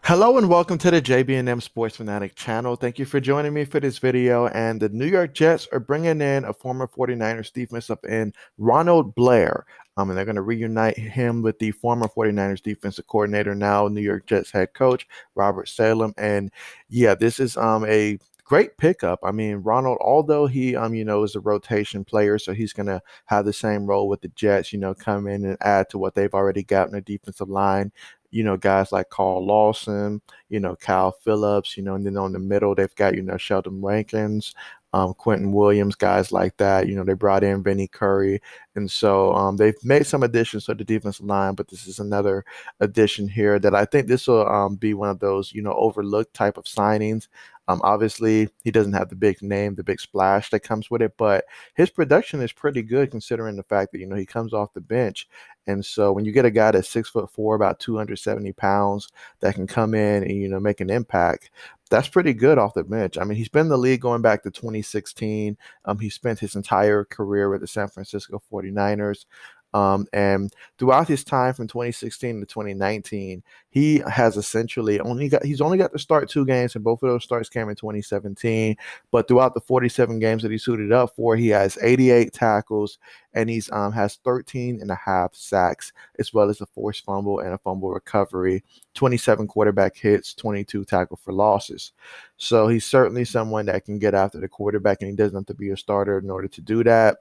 Hello and welcome to the JB&M Sports Fanatic channel. Thank you for joining me for this video. And the New York Jets are bringing in a former 49ers defensive end, Ronald Blair. And they're going to reunite him with the former 49ers defensive coordinator, now New York Jets head coach, Robert Salem. And yeah, this is a great pickup. I mean, Ronald, although he is a rotation player, so he's going to have the same role with the Jets, come in and add to what they've already got in the defensive line. Guys like Carl Lawson, Kyle Phillips, and then on the middle, they've got, Sheldon Rankins, Quentin Williams, guys like that. They brought in Vinny Curry. And so they've made some additions to the defensive line, but this is another addition here that I think this will be one of those, overlooked type of signings. Obviously, he doesn't have the big name, the big splash that comes with it, but his production is pretty good considering the fact that, he comes off the bench. And so when you get a guy that's 6'4", about 270 pounds, that can come in and, make an impact, that's pretty good off the bench. I mean, he's been in the league going back to 2016. He spent his entire career with the San Francisco 49ers. And throughout his time from 2016 to 2019, he has essentially he's only got to start 2 games, and both of those starts came in 2017. But throughout the 47 games that he suited up for, he has 88 tackles, and he's has 13 and a half sacks, as well as a forced fumble and a fumble recovery, 27 quarterback hits, 22 tackle for losses. So he's certainly someone that can get after the quarterback, and he doesn't have to be a starter in order to do that.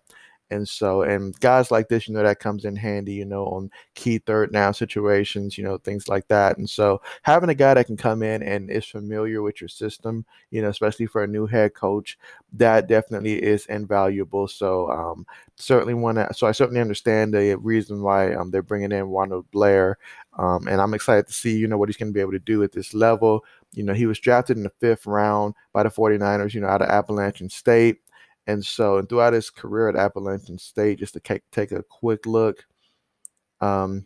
And guys like this, that comes in handy, on key third down situations, things like that. And so having a guy that can come in and is familiar with your system, especially for a new head coach, that definitely is invaluable. So I certainly understand the reason why they're bringing in Ronald Blair. And I'm excited to see, what he's going to be able to do at this level. He was drafted in the 5th round by the 49ers, out of Appalachian State. And throughout his career at Appalachian State, just to take a quick look, um,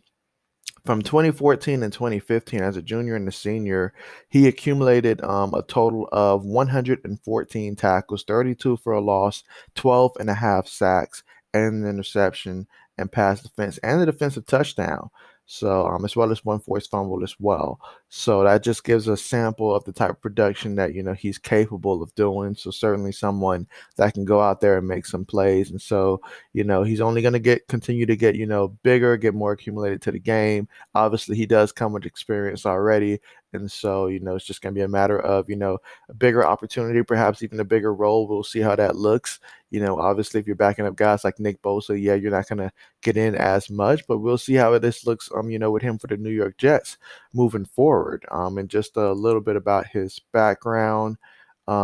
from 2014 and 2015, as a junior and a senior, he accumulated a total of 114 tackles, 32 for a loss, 12 and a half sacks, and an interception, and pass defense, and a defensive touchdown. So, as well as one forced fumble as well. So that just gives a sample of the type of production that he's capable of doing. So certainly someone that can go out there and make some plays. And so he's only going to continue to get bigger, get more accumulated to the game. Obviously, he does come with experience already. And so, it's just going to be a matter of, a bigger opportunity, perhaps even a bigger role. We'll see how that looks. Obviously, if you're backing up guys like Nick Bosa, yeah, you're not going to get in as much, but we'll see how this looks, with him for the New York Jets moving forward. And just a little bit about his background.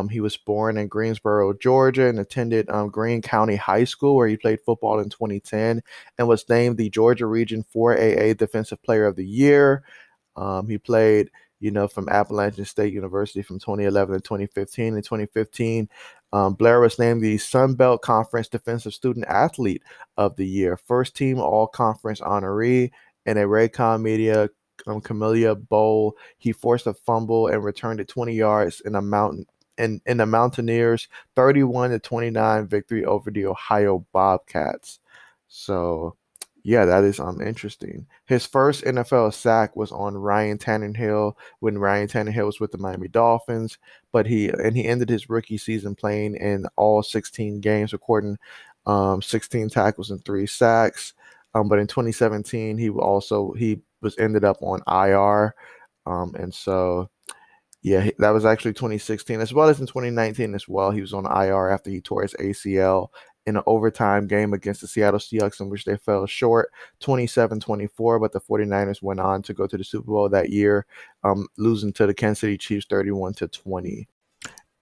He was born in Greensboro, Georgia, and attended Greene County High School, where he played football in 2010 and was named the Georgia Region 4AA Defensive Player of the Year. He played, from Appalachian State University from 2011 to 2015. In 2015, Blair was named the Sun Belt Conference Defensive Student Athlete of the Year, first team All-Conference honoree, and a Raycom Media Camellia Bowl. He forced a fumble and returned it 20 yards in the Mountaineers' 31-29 victory over the Ohio Bobcats. So yeah, that is interesting. His first NFL sack was on Ryan Tannehill when Ryan Tannehill was with the Miami Dolphins, but he ended his rookie season playing in all 16 games, recording 16 tackles and 3 sacks. But in 2017, he was ended up on IR, and so yeah, that was actually 2016, as well as in 2019 as well. He was on IR after he tore his ACL in an overtime game against the Seattle Seahawks, in which they fell short 27-24, but the 49ers went on to go to the Super Bowl that year, losing to the Kansas City Chiefs 31-20.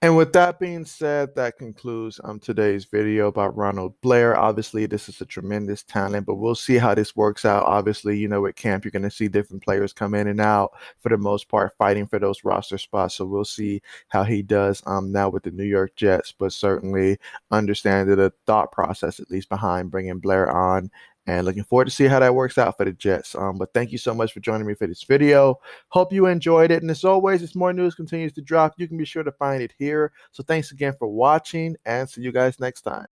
And with that being said, that concludes today's video about Ronald Blair. Obviously, this is a tremendous talent, but we'll see how this works out. Obviously, at camp, you're going to see different players come in and out, for the most part, fighting for those roster spots. So we'll see how he does now with the New York Jets, but certainly understand the thought process, at least behind bringing Blair on. And looking forward to see how that works out for the Jets. But thank you so much for joining me for this video. Hope you enjoyed it. And as always, as more news continues to drop, you can be sure to find it here. So thanks again for watching, and see you guys next time.